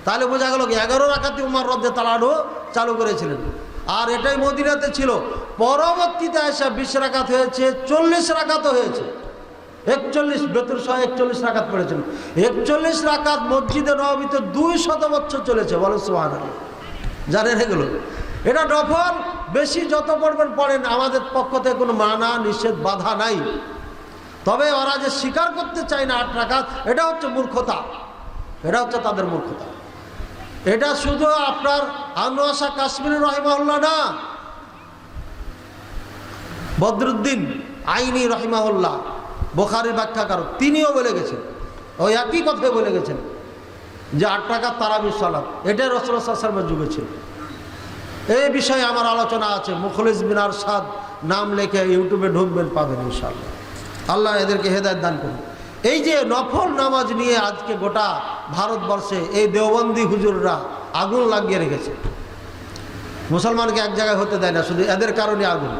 তাহলে বোঝা গেল কি 11 রাকাতে উমর রাদিয়াল্লাহু আনহু চালু করেছিলেন, আর এটাই মদিনাতে ছিল। পরবর্তীতে এসে 20 রাকাত হয়েছে, 40 রাকাতও হয়েছে, 41 বেতর সহ 41 রাকাত পড়েছেন। 41 রাকাত মসজিদে নববীতে 200 বছর চলেছে, বলো সুবহানাল্লাহ। জানেন এগুলো? এটা নফল, বেশি যত পড়বেন পড়েন, আমাদের পক্ষ থেকে কোনো মানা নিষেধ বাধা নাই। তবে ওরা যে স্বীকার করতে চায় না 8 রাকাত, এটা হচ্ছে মূর্খতা, এটা হচ্ছে তাদের মূর্খতা। এটা শুধু আপনার আনোয়ার শাহ কাশ্মীরি রহিমাহুল্লাহ না, বদরুদ্দিন আইনি রহিমাহুল্লাহ বুখারীর ব্যাখ্যাকার, তিনিও বলে গেছেন, ওই একই কথাই বলে গেছেন যে 8 রাকাত তারাবির সালাত এটাই রাসূলুল্লাহ সাল্লাল্লাহু আলাইহি ওয়াসাল্লামের যুগে ছিল। এই বিষয়ে আমার আলোচনা আছে, মুখলিস বিন আরশাদ নাম লিখে ইউটিউবে ঢুকবেন, পাবেন ইনশাআল্লাহ। আল্লাহ এদেরকে হেদায়েত দান করুন। এই যে নফল নামাজ নিয়ে আজকে গোটা ভারতবর্ষে এই দেওবন্দি হুজুররা আগুন লাগিয়ে রেখেছে। মুসলমানকে এক জায়গায় হতে দেয় না, শুধু এদের কারণে আগুন।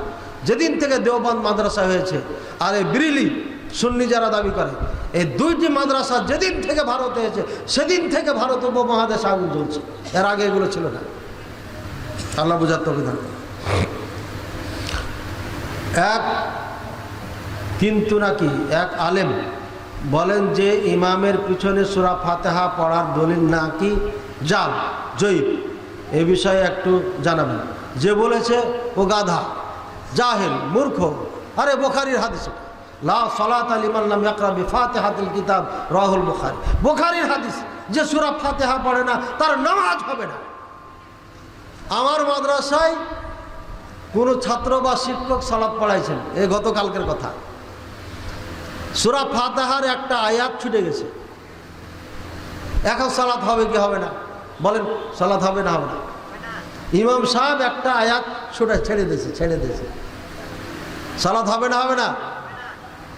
যেদিন থেকে দেওবন্দ মাদ্রাসা হয়েছে আর এই বিরিলি সুন্নি যারা দাবি করে, এই দুইটি মাদ্রাসা যেদিন থেকে ভারতে হয়েছে সেদিন থেকে ভারত উপমহাদেশে আগুন জ্বলছে। এর আগে এগুলো ছিল না। আল্লাহ বুঝার তৌফিক দান করুন। কিন্তু নাকি এক আলেম বলেন যে ইমামের পিছনে সূরা ফাতিহা পড়ার দলিল নাকি জাল, জয়ীফ। এ বিষয়ে একটু জানাবেন। যে বলেছে ও গাধা, জাহেল, মূর্খ। আরে বুখারীর হাদিস, লা সালাতা লিমান লাম ইয়াকরা বিফাতিহাতিল কিতাব, রাহুল বুখারী। বুখারীর হাদিস, যে সূরা ফাতিহা পড়ে না তার নামাজ হবে না। আমার মাদ্রাসায় কোনো ছাত্র বা শিক্ষক সালাত পড়াইছেন, এই গতকালকের কথা। সূরা ফাতিহার একটা আয়াত ছুটে গেছে, এখন সালাত হবে কি হবে না? বলেন, সালাত হবে না হবে না? ইমাম সাহেব একটা আয়াত ছেড়ে দিয়েছে, সালাত হবে না হবে না?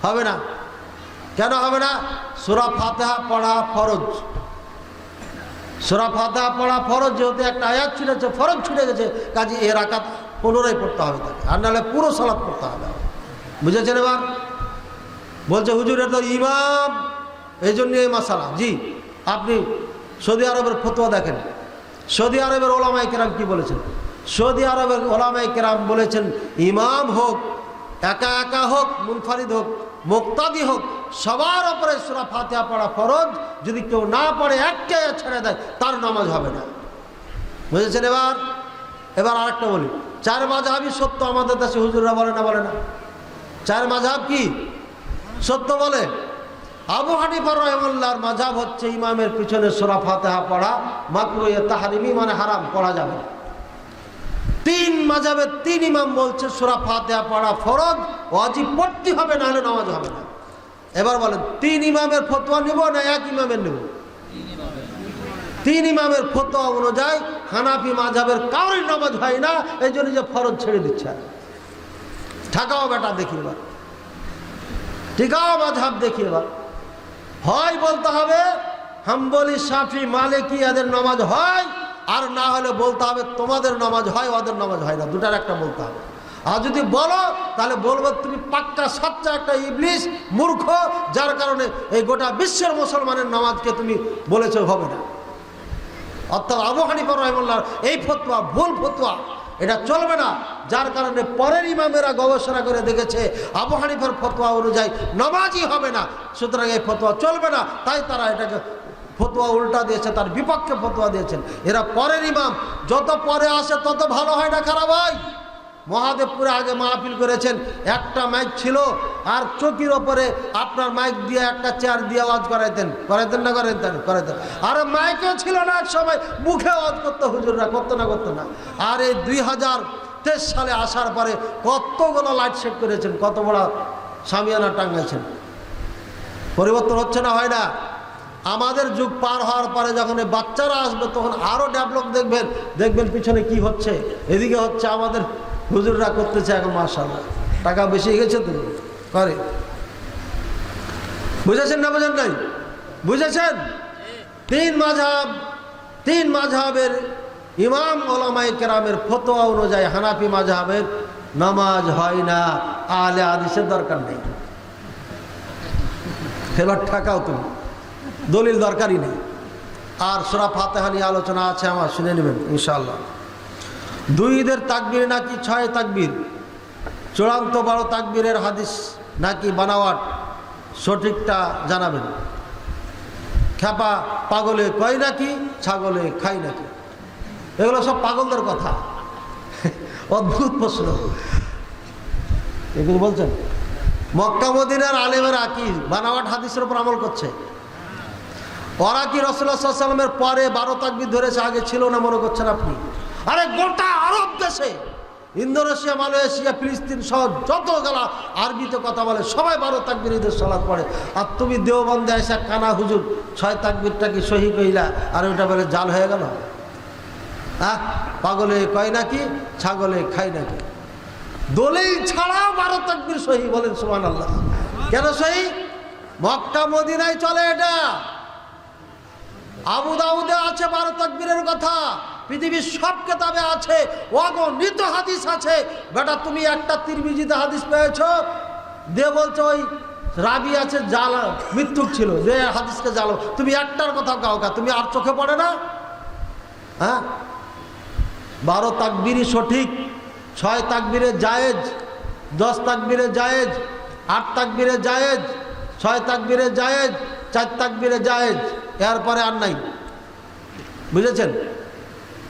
হবে না। কেন হবে না? সূরা ফাতিহা পড়া ফরজ। সূরা ফাতিহা পড়া ফরজ, যেহেতু একটা আয়াত ছুটেছে, ফরজ ছুটে গেছে, কাজে এ রাকাত পুনরায় পড়তে হবে তাকে, আর নাহলে পুরো সালাত পড়তে হবে। বুঝেছেন? এবার বলছে হুজুর এটা তো ইমাম, এই জন্য এই মাসালা। জি, আপনি সৌদি আরবের ফতোয়া দেখেন। সৌদি আরবের ওলামায়ে কেরাম কি বলেছেন? সৌদি আরবের ওলামায়ে কেরাম বলেছেন ইমাম হোক, একা একা হোক, মুনফারিদ হোক, মুক্তাদি হোক, সবার ওপরে সূরা ফাতিহা পড়া ফরজ। যদি কেউ না পড়ে, একটা ছেড়ে দেয়, তার নামাজ হবে না। বুঝেছেন? এবার আরেকটা বলি, চার মাযহাবই সত্য আমাদের দেশে হুজুররা বলে না? বলে না? চার মাযহাব কি সত্য বলে? আবু হানিফা রাহিমাহুল্লাহর মাযহাব হচ্ছে ইমামের পিছনে সূরা ফাতিহা পড়া মাকরুহ, তাহরিমি মানে হারাম, পড়া যাবে না। তিন মাযহাবের তিন ইমাম বলছে সূরা ফাতিহা পড়া ফরজ, ওয়াজিব, পড়তে হবে, না হলে নামাজ হবে না। এবার বলেন, তিন ইমামের ফতোয়া নিব না এক ইমামের নেব? তিন ইমামের ফতোয়া অনুযায়ী হানাফি মাযহাবের কারোর নামাজ হয় না, এই জন্য যে ফরজ ছেড়ে দিচ্ছে। ঠাকাও বেটা, দেখি এবার টিকাও মাযহাব দেখি। এবার হয় বলতে হবে হাম্বলি, শাফি, মালিকি এদের নামাজ হয়, আর না হলে বলতে হবে তোমাদের নামাজ হয়, ওদের নামাজ হয় না। দুটার একটা বলতে হবে। আর যদি বলো তাহলে বলবো তুমি পাক্কা সাচ্চা একটা ইবলিস, মূর্খ, যার কারণে এই গোটা বিশ্বের মুসলমানের নামাজকে তুমি বলেছো হবে না। অর্থাৎ আবু হানিফা রাহিমাহুল্লাহর এই ফতোয়া ভুল ফতোয়া, এটা চলবে না। যার কারণে পরের ইমামেরা গবেষণা করে দেখেছে আবু হানিফার ফতোয়া অনুযায়ী নামাজই হবে না, সুতরাং এই ফতোয়া চলবে না। তাই তারা এটাকে ফতোয়া উল্টা দিয়েছে, তার বিপক্ষে ফতোয়া দিয়েছেন। এরা পরের ইমাম, যত পরে আসে তত ভালো হয় না খারাপ হয়। মহাদেবপুরে আগে মাহফিল করেছেন, একটা মাইক ছিল, আর চকির ওপরে আপনার মাইক দিয়ে একটা চেয়ার দিয়ে আওয়াজ করাইতেন না করাইতেন। আর মাইকও ছিল না, এক সময় মুখে আওয়াজ করতো হুজুররা, করতো না। আর এই 2023 সালে আসার পরে কতগুলো লাইট সেট করেছেন, কত বড় সামিয়ানা টাঙ্গাইছেন। পরিবর্তন হচ্ছে না? হয় না? আমাদের যুগ পার হওয়ার পরে যখন বাচ্চারা আসবে তখন আরও ডেভেলপ দেখবেন পিছনে কি হচ্ছে। এদিকে হচ্ছে আমাদের হুজুররা করতেছে এখন, মাশাআল্লাহ, টাকা বেশি গেছে তো করে। বুঝেছেন না? বুঝেন নাই? বুঝেছেন? তিন মাযহাবের ইমাম ওলামায়ে কেরামের ফতোয়া অনুযায়ী হানাফি মাযহাবের নামাজ হয় না, আহলে হাদিসের দরকার নেই। এবার ঠাকাও তুমি, দলিল দরকারই নেই। আর সূরা ফাতিহা নিয়ে আলোচনা আছে আমার, শুনে নেবেন ইনশাআল্লাহ। 2 ঈদের তাকবীর নাকি 6 তাকবীর, চূড়ান্ত 12 তাকবীরের হাদিস নাকি বানাওয়াট, সঠিকটা জানাবেন। খেপা পাগলে কয় নাকি, ছাগলে খাই নাকি, এগুলো সব পাগলদের কথা। অদ্ভুত প্রশ্ন এগুলো বলছেন। মক্কা মদিনার আলেমেরা কি বানাওয়াট হাদিসের উপর আমল করছে? ওরা কি রাসূলুল্লাহ সাল্লাল্লাহু আলাইহি ওয়াসাল্লামের পরে 12 তাকবীর ধরেছে, আগে ছিল না মনে করছেন আপনি? আরে গোটা আরব দেশে, ইন্দোনেশিয়া, মালয়েশিয়া, ফিলিস্তিন সহ যত গেলা আরবিতে কথা বলে সবাই 12 তাকবীর ঈদের সালাত পড়ে। আর তুমি দেওবন্দে এসে কানা হুজুর 6 তাকবীরটা কি সহি কইলা, আর ওটা বলে জাল হয়ে গেল। পাগলে কয় নাকি, ছাগলে খাই নাকি, দলিল ছাড়াও 12 তাকবীর সহি। বলেন সুবহানাল্লাহ। কেন সহি? মক্কা মদিনায় চলে এটা। আবু দাউদে আছে 12 তাকবীরের কথা, পৃথিবীর সব কেতাবে আছে, অগণিত হাদিস আছে। বেটা তুমি একটা তিরমিজিতে হাদিস পেয়েছো, দে বলছো ওই রাবি আছে জালা মৃত্যুক ছিল, যে হাদিসকে জালো, তুমি একটার কথা কাও কা, তুমি আর চোখে পড়ে না? হ্যাঁ, 12 তাকবীরই সঠিক, 6 তাকবীরে জায়েজ, 10 তাকবীরে জায়েজ, 8 তাকবীরে জায়েজ, 6 তাকবীরে জায়েজ, 4 তাকবীরে জায়েজ, এরপরে আর নাই। বুঝেছেন?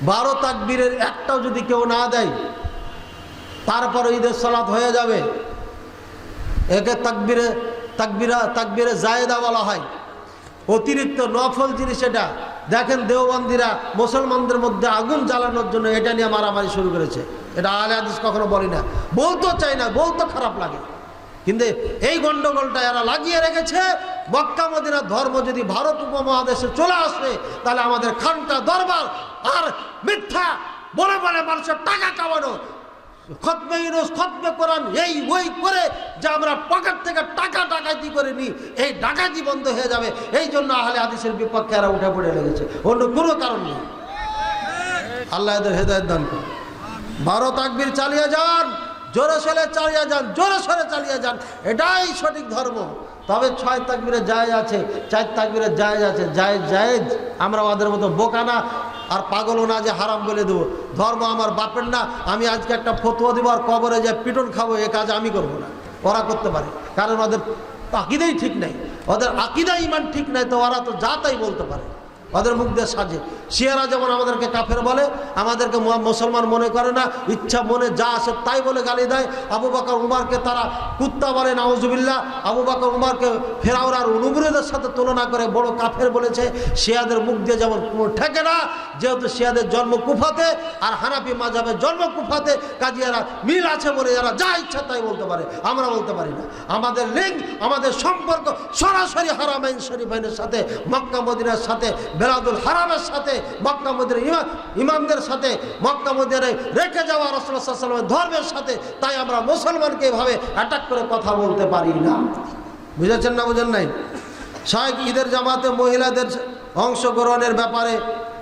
12 তাকবীরের একটাও যদি কেউ না দেয়, তারপরে ঈদের সালাত হয়ে যাবে। একে তাকবীরে জায়েদা বলা হয়, অতিরিক্ত নফল জিনিস এটা। দেখেন দেওবন্দিরা মুসলমানদের মধ্যে আগুন জ্বালানোর জন্য এটা নিয়ে মারামারি শুরু করেছে। এটা আহলে হাদিস কখনো বলি না, বলতে চাই না, বলতে খারাপ লাগে, কিন্তু এই গন্ডগোলটা এরা লাগিয়ে রেখেছে। মক্কা মদিনার ধর্ম যদি ভারত উপমহাদেশে চলে আসে, তাহলে আমাদের খানকা দরবার আর মিথ্যা বলে বলে মানুষের টাকা কামানো, খতমে ইউনুস, খতমে কোরআন, এই ওই করে যে আমরা পকেট থেকে টাকা ডাকাতি করে নিই, এই ডাকাতি বন্ধ হয়ে যাবে। এই জন্য আহলে হাদিসের বিপক্ষে এরা উঠে পড়ে লেগেছে, অন্য কোনো কারণ নেই। আল্লাহ এদের হেদায়েত দান করুন। 12 তাকবীর চালিয়ে যান, জোরে সোরে চালিয়ে যান, জোরে সোরে চালিয়ে যান, এটাই সঠিক ধর্ম। তবে 6 তাকবীরে জায়েজ আছে, 4 তাকবীরে জায়েজ আছে, জায়েজ জায়েজ। আমরা ওদের মতো বোকা না আর পাগলও না যে হারাম বলে দেবো। ধর্ম আমার বাপের না, আমি আজকে একটা ফতোয়া দিব আর কবরে যে পিটন খাবো, এ কাজ আমি করবো না, ওরা করতে পারে। কারণ ওদের আকিদাই ঠিক নাই, ওদের আকিদা ইমান ঠিক নাই, তো ওরা তো যা তাই বলতে পারে, ওদের মুখ দিয়ে সাজে। শিয়ারা যেমন আমাদেরকে কাফের বলে, আমাদেরকে মুসলমান মনে করে না, ইচ্ছা মনে যা আসে তাই বলে গালি দেয়। আবু বকর উমরকে তারা কুত্তা বলে, নাউজুবিল্লাহ। আবু বকর উমরকে ফেরাউন আর নমরুদের সাথে তুলনা করে বড় কাফের বলেছে। শিয়াদের মুখ দিয়ে যেমন ঠেকে না, যেহেতু শিয়াদের জন্ম কুফাতে আর হানাফি মাযহাবের জন্ম কুফাতে, কাজী এরা মিল আছে বলে এরা যা ইচ্ছা তাই বলতে পারে, আমরা বলতে পারি না। আমাদের লিঙ্ক, আমাদের সম্পর্ক সরাসরি হারামাইন শরীফাইনের সাথে, মক্কা মদিনার সাথে, বেলাদুল হারামের সাথে, মক্কা মদিনার ইমামদের সাথে, মক্কা মদিনায় রেখে যাওয়া রাসূলুল্লাহ সাল্লাল্লাহু আলাইহি ওয়াসাল্লামের ধর্মের সাথে। তাই আমরা মুসলমানকে এভাবে অ্যাটাক করে কথা বলতে পারি না। বুঝেছেন না? বুঝেন নাই? শায়েখ ঈদের জামাতে মহিলাদের অংশগ্রহণের ব্যাপারে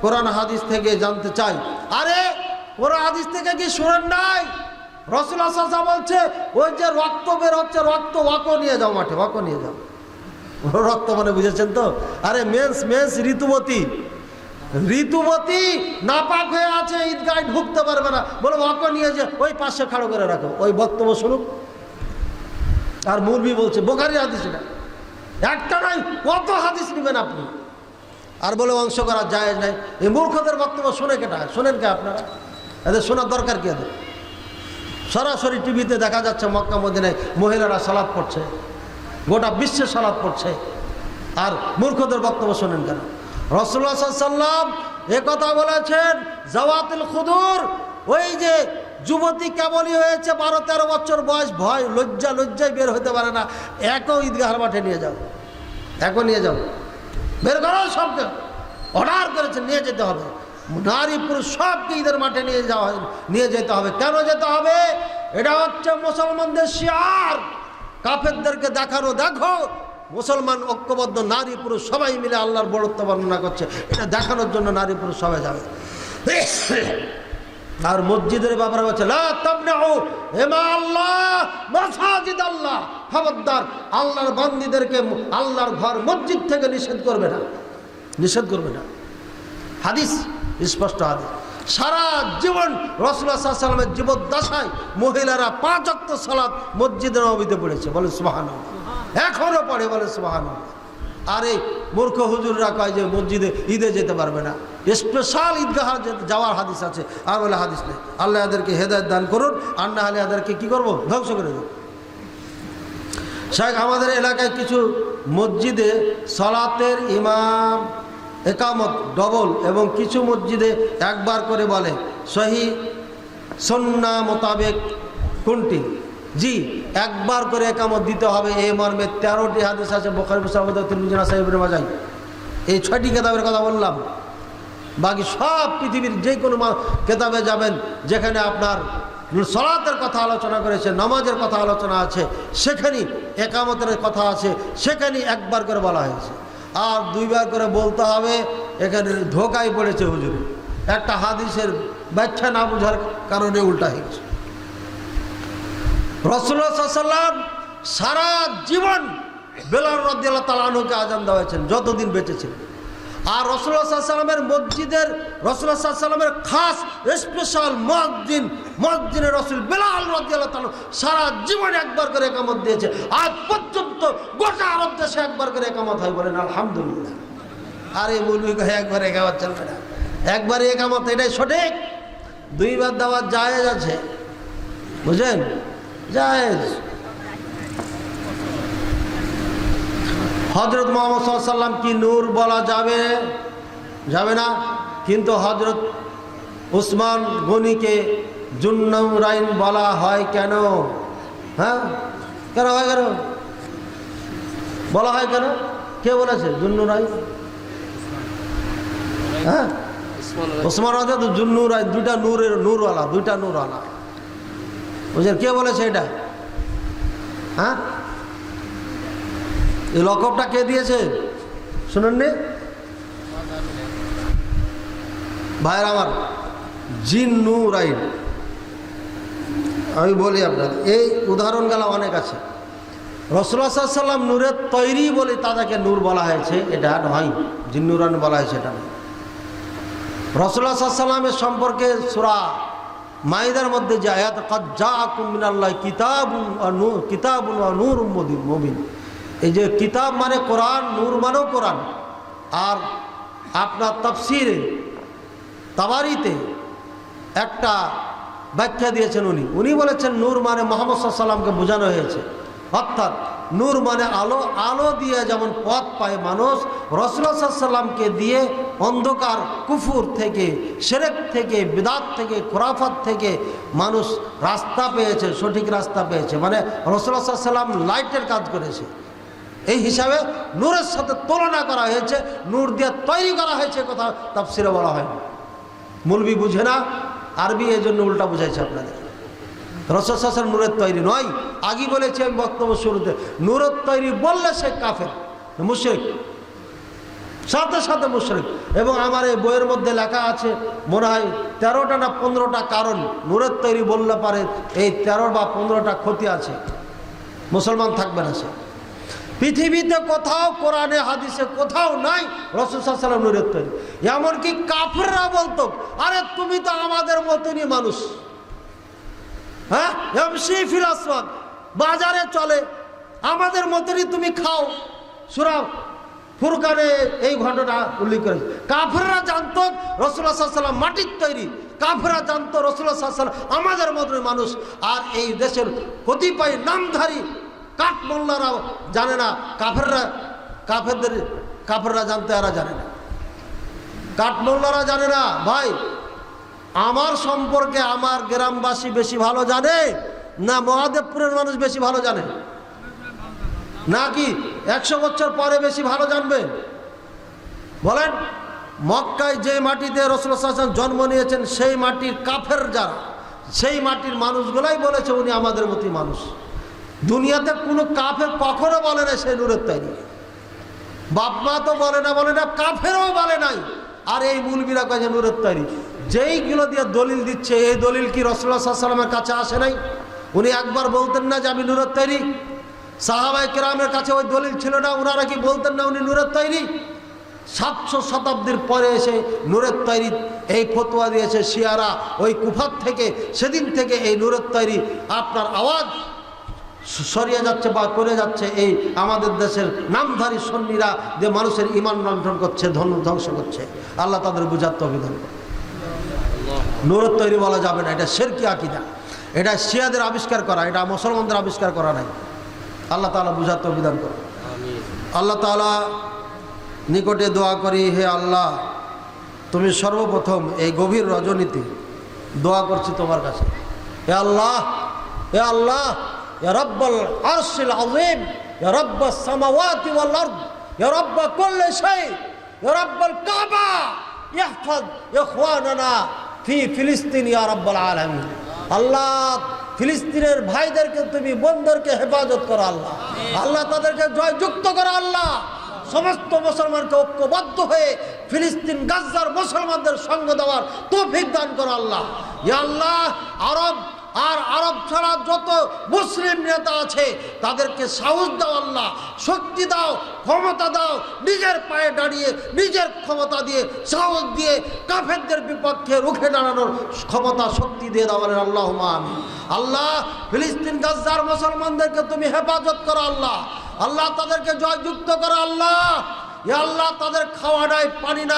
কোরআন হাদিস থেকে জানতে চাই। আরে কোরআন হাদিস থেকে কি শুনেন নাই? রাসূলুল্লাহ সাল্লাল্লাহু আলাইহি ওয়াসাল্লাম বলছে, ওই যে রক্ত বের হচ্ছে, রক্ত ওয়াকো নিয়ে যাও, মাঠে ওয়াকো নিয়ে যাও। রক্ত মানে বুঝেছেন তো? আরে মেন্স ঋতুবতী নাপাক হয়ে আছে, ঈদগায় ঢুকতে পারবে না, বলে ওয়াকো নিয়ে যে ওই পাশে খাড়ো করে রাখো, ওই বক্তব্য শুনুক। আর মুরবি বলছে বুখারী হাদিস, এটা একটা নাই, কত হাদিস নেবেন আপনি? আর বলে অংশ করা জায়েজ নাই। এই মূর্খদের বক্তব্য শুনে কেটা? শোনেন কে আপনারা? এদের শোনার দরকার কি? এদের সরাসরি টিভিতে দেখা যাচ্ছে মক্কা মদিনায় মহিলারা সালাত পড়ছে, গোটা বিশ্বে সালাত পড়ছে, আর মূর্খদের বক্তব্য শোনেন কেন? রাসূলুল্লাহ সাল্লাল্লাহু আলাইহি ওয়াসাল্লাম একথা বলেছেন, জাওয়াতুল খুদুর, ওই যে যুবতী কেবলই হয়েছে 12-13 বছর বয়স, ভয় লজ্জায় বের হতে পারে না, একও ঈদগাহের মাঠে নিয়ে যাও, একও নিয়ে যাও, বের করো সবকে। অর্ডার করেছে, নিয়ে যেতে হবে, নারী পুরুষ সবকে ঈদের মাঠে নিয়ে যেতে হবে। কেন যেতে হবে? এটা হচ্ছে মুসলমানদের শিয়ার, কাফেরদেরকে দেখানো, দেখো মুসলমান ঐক্যবদ্ধ, নারী পুরুষ সবাই মিলে আল্লাহর বড়ত্ব বর্ণনা করছে, এটা দেখানোর জন্য নারী পুরুষ সবাই যাবে। আর মসজিদের ব্যাপারে হচ্ছে লা তামনাউ ইমা আল্লাহ মাসাজিদ আল্লাহ, খবরদার আল্লাহর বান্দীদেরকে আল্লাহর ঘর মসজিদ থেকে নিষেধ করবে না। হাদিস স্পষ্ট হাদিস। সারা জীবন রাসূলুল্লাহ সাল্লাল্লাহু আলাইহি ওয়াসাল্লামের জীবদ্দশায় মহিলারা 5 ওয়াক্ত সালাত মসজিদে নববীতে পড়েছে, বলে সুবহানাল্লাহ, এখনো পড়ে, বলে সুবহানাল্লাহ। আর এই মূর্খ হুজুররা কয় যে মসজিদে ঈদে যেতে পারবে না, স্পেশাল ঈদগাহ যাওয়ার হাদিস আছে, আর বলে হাদিস নেই। আল্লাহ এদেরকে হেদায়েত দান করুন, আর না হলে এদেরকে কী করবো? ধ্বংস করে দেব। শায়েখ আমাদের এলাকায় কিছু মসজিদে সালাতের ইমাম একামত ডবল এবং কিছু মসজিদে একবার করে বলে। সহি সুন্নাহ মোতাবেক কোনটি? জি, একবার করে একামত দিতে হবে, এই মর্মে 13টি হাদিস আছে বুখারী, মুসলিম, তিরমিজি, নাসাঈ, ইবনে মাজাহ। এই 6টি কিতাবের কথা বললাম। বাকি সব পৃথিবীর যে কোনো কিতাবে যাবেন যেখানে আপনার সালাতের কথা আলোচনা করেছে, নামাজের কথা আলোচনা আছে, সেখানেই একামতের কথা আছে, সেখানেই একবার করে বলা হয়েছে। আর 2বার করে বলতে হবে, এখানে ধোকায় পড়েছে হুজুর, একটা হাদিসের ব্যাখ্যা না বোঝার কারণে উল্টা হয়ে গেছে। রাসূলুল্লাহ সাল্লাল্লাহু আলাইহি ওয়াসাল্লাম সারা জীবন বেলাল রাদিয়াল্লাহু তাআলা আনহুকে আযান দেওয়াচ্ছেন যতদিন বেঁচে ছিলেন। আর রাসূলুল্লাহ সাল্লাল্লাহু আলাইহি ওয়াসাল্লামের মসজিদের রাসূলুল্লাহ সাল্লাল্লাহু আলাইহি ওয়াসাল্লামের খাস স্পেশাল মুয়াজ্জিনের রাসূল বেলাল রাদিয়াল্লাহু তাআলা সারা জীবন একবার করে ইকামত দিয়েছে। আজ পর্যন্ত গোটা আরব দেশে একবার করে ইকামত হয়, বলেন আলহামদুলিল্লাহ। আর এই মৌলভী কহে একবার ইকামত চলবে না, একবারে ইকামত, এটাই সঠিক। দুইবার দেওয়া জায়েজ আছে, বুঝেন, জায়েজ। হযরত মুহাম্মদ সাল্লাল্লাহু আলাইহি ওয়াসাল্লাম কি নূর বলা যাবে? যাবে না। কিন্তু হযরত উসমান গনিকে জুন্নুরাইন বলা হয় কেন? হ্যাঁ, কেন হয়, কেন বলা হয়, কেন, কে বলেছে জুন্নুরাইন? হ্যাঁ, উসমান রাদিয়াল্লাহু জুন্নুরাইন, দুইটা নূরের নূরওয়ালা, দুইটা নূরওয়ালা, বুঝলেন? কে বলেছে এটা? হ্যাঁ, এই লকবটা কে দিয়েছে শুনেননি ভাইয়ের আমার? জিন্নুরাইন। আমি বলি আপনাদের, এই উদাহরণগুলো অনেক আছে। রাসূলুল্লাহ সাল্লাল্লাহু আলাইহি ওয়াসাল্লাম নূরের তৈরি বলে তাদেরকে নূর বলা হয়েছে, এটা নয়। জিন্নুরাইন বলা হয়েছে, এটা নয়। রাসূলুল্লাহ সাল্লাল্লাহু আলাইহি ওয়াসাল্লামের সম্পর্কে সূরা মাইদার মধ্যে যে আয়াত, ক্বাদ জাআকুম মিনাল্লাহি কিতাবুন ওয়া নূরুম মুবিন, এই যে কিতাব মানে কোরআন, নূর মানেও কোরআন। আর আপনার তাফসিরে তাবারিতে একটা ব্যাখ্যা দিয়েছেন উনি বলেছেন নূর মানে মুহাম্মদ সাল্লাল্লাহু আলাইহি ওয়াসাল্লামকে বোঝানো হয়েছে। অর্থাৎ নূর মানে আলো, আলো দিয়ে যেমন পথ পায় মানুষ, রাসূলুল্লাহ সাল্লাল্লাহু আলাইহি ওয়াসাল্লামকে দিয়ে অন্ধকার, কুফুর থেকে, শিরক থেকে, বিদআত থেকে, খুরাফাত থেকে মানুষ রাস্তা পেয়েছে, সঠিক রাস্তা পেয়েছে। মানে রাসূলুল্লাহ সাল্লাল্লাহু আলাইহি ওয়াসাল্লাম লাইটের কাজ করেছে, এই হিসাবে নূরের সাথে তুলনা করা হয়েছে, নূর দিয়ে তৈরি করা হয়েছে, কথা তাফসিরে বলা হয়। মৌলবি বুঝে না আরবি, এই জন্য উল্টা বুঝাইছে আপনাদের। রাসূল সাল্লাল্লাহু আলাইহি ওয়াসাল্লাম নূরের তৈরি নয়। আগে বলেছি আমি বক্তব্য শুরুতে, নূরের তৈরি বললে সে কাফের, মুশরিক, সাথে সাথে মুশরিক। এবং আমার এই বইয়ের মধ্যে লেখা আছে মনে হয় 13টা না 15টা কারণ নূরের তৈরি বললে পারে এই 13 বা 15টা ক্ষতি আছে, মুসলমান থাকবে না সে। পৃথিবীতে কোথাও, কোরআনে হাদিসে কোথাও নাই রাসূল সাল্লাল্লাহু আলাইহি ওয়াসাল্লাম নূরের তৈরি। এমনকি কাফেররা বলতো, আরে তুমি তো আমাদের মতনই মানুষ, হ্যাঁ, ইয়ামশি ফিল আসওয়াক, বাজারে চলে, আমাদের মতনই তুমি খাও। সূরা ফুরকানে এই ঘটনা উল্লেখ করেছে। কাফেররা জানতো রাসূলুল্লাহ সাল্লাল্লাহু আলাইহি ওয়াসাল্লাম মাটির তৈরি, কাফেররা জানতো রাসূলুল্লাহ সাল্লাল্লাহু আলাইহি ওয়াসাল্লাম আমাদের মতনই মানুষ। আর এই দেশের কতিপয় নামধারী কাঠমোল্লারা জানে না, কাফেররা জানতে, এরা জানে না, কাঠমোল্লারা জানে না। ভাই, আমার সম্পর্কে আমার গ্রামবাসী বেশি ভালো জানে না মহাদেবপুরের মানুষ বেশি ভালো জানে, নাকি 100 বছর পরে বেশি ভালো জানবে? বলেন। মক্কায় যে মাটিতে রাসূলুল্লাহ সাল্লাল্লাহু আলাইহি ওয়াসাল্লাম জন্ম নিয়েছেন, সেই মাটির কাফের যারা, সেই মাটির মানুষগুলাই বলেছে উনি আমাদের মতই মানুষ। দুনিয়াতে কোনো কাফের কখনো বলে না সেই নূরের তৈরি, বাপ মা তো বলে না, কাফেরও বলে নাই। আর এই মুলবিরা কাছে নূরের তৈরি, যেইগুলো দিয়ে দলিল দিচ্ছে, এই দলিল কি রাসূলুল্লাহ সাল্লাল্লাহু আলাইহি ওয়াসাল্লামের কাছে আসে নাই? উনি একবার বলতেন না যে আমি নূরের তৈরি? সাহাবায়ে কেরামের কাছে ওই দলিল ছিল না? ওনারা কি বলতেন না উনি নূরের তৈরি? 700 শতাব্দীর পরে এসে নূরের তৈরি এই ফতোয়া দিয়েছে শিয়ারা ওই কুফার থেকে। সেদিন থেকে এই নূরের তৈরি আপনার আওয়াজ সরিয়ে যাচ্ছে বা করে যাচ্ছে এই আমাদের দেশের নামধারী সুন্নিরা, যে মানুষের ঈমান লণ্ঠন করছে, ধ্বংস করছে। আল্লাহ তাদের বুঝার তৌফিক দান করুন। নূরের তৈরি বলা যাবে না, এটা শিরকি আকীদা, এটা শিয়াদের আবিষ্কার করা, এটা মুসলমানদের আবিষ্কার করা নাই। আল্লাহ তাআলা বুঝার তৌফিক দান করুন। আল্লাহ তাআলা নিকটে দোয়া করি, হে আল্লাহ, তুমি সর্বপ্রথম এই গভীর রজনীতে দোয়া করছি তোমার কাছে, হে আল্লাহ, হে আল্লাহ, ইয়া রাব্বাল আরশিল আযীম, ইয়া রাব্বাস সামাওয়াতি ওয়াল আরদ, ইয়া রাব্বা কুল্লি শাই, ইয়া রাব্বাল কাবা, ইহফাজ ইখওয়ানানা ফি ফিলিস্তিন ইয়া রাব্বাল আলামিন। আল্লাহ, ফিলিস্তিনের ভাইদেরকে তুমি, বোনদেরকে হেফাজত করো আল্লাহ, আল্লাহ তাদেরকে জয়যুক্ত করো আল্লাহ, সমস্ত মুসলমানকে ঐক্যবদ্ধ হয়ে ফিলিস্তিন গাজ্জার মুসলমানদের সঙ্গ দেওয়ার তৌফিক দান করো আল্লাহ। ইয়া আল্লাহ, আরব ছাড়া যত মুসলিম নেতা আছে তাদেরকে সাহস দাও আল্লাহ, শক্তি দাও, ক্ষমতা দাও, নিজের পায়ে দাঁড়িয়ে নিজের ক্ষমতা দিয়ে সাহস দিয়ে কাফেরদের বিপক্ষে রুখে দাঁড়ানোর ক্ষমতা শক্তি দিয়ে দাও আল্লাহুম্মা আমিন। আল্লাহ, ফিলিস্তিন গাজ্জার মুসলমানদেরকে তুমি হেফাজত করো আল্লাহ। আল্লাহ, তাদেরকে জয়যুক্ত করো আল্লাহ। ইয়া আল্লাহ, তাদের খাওয়া নাই, পানি নাই,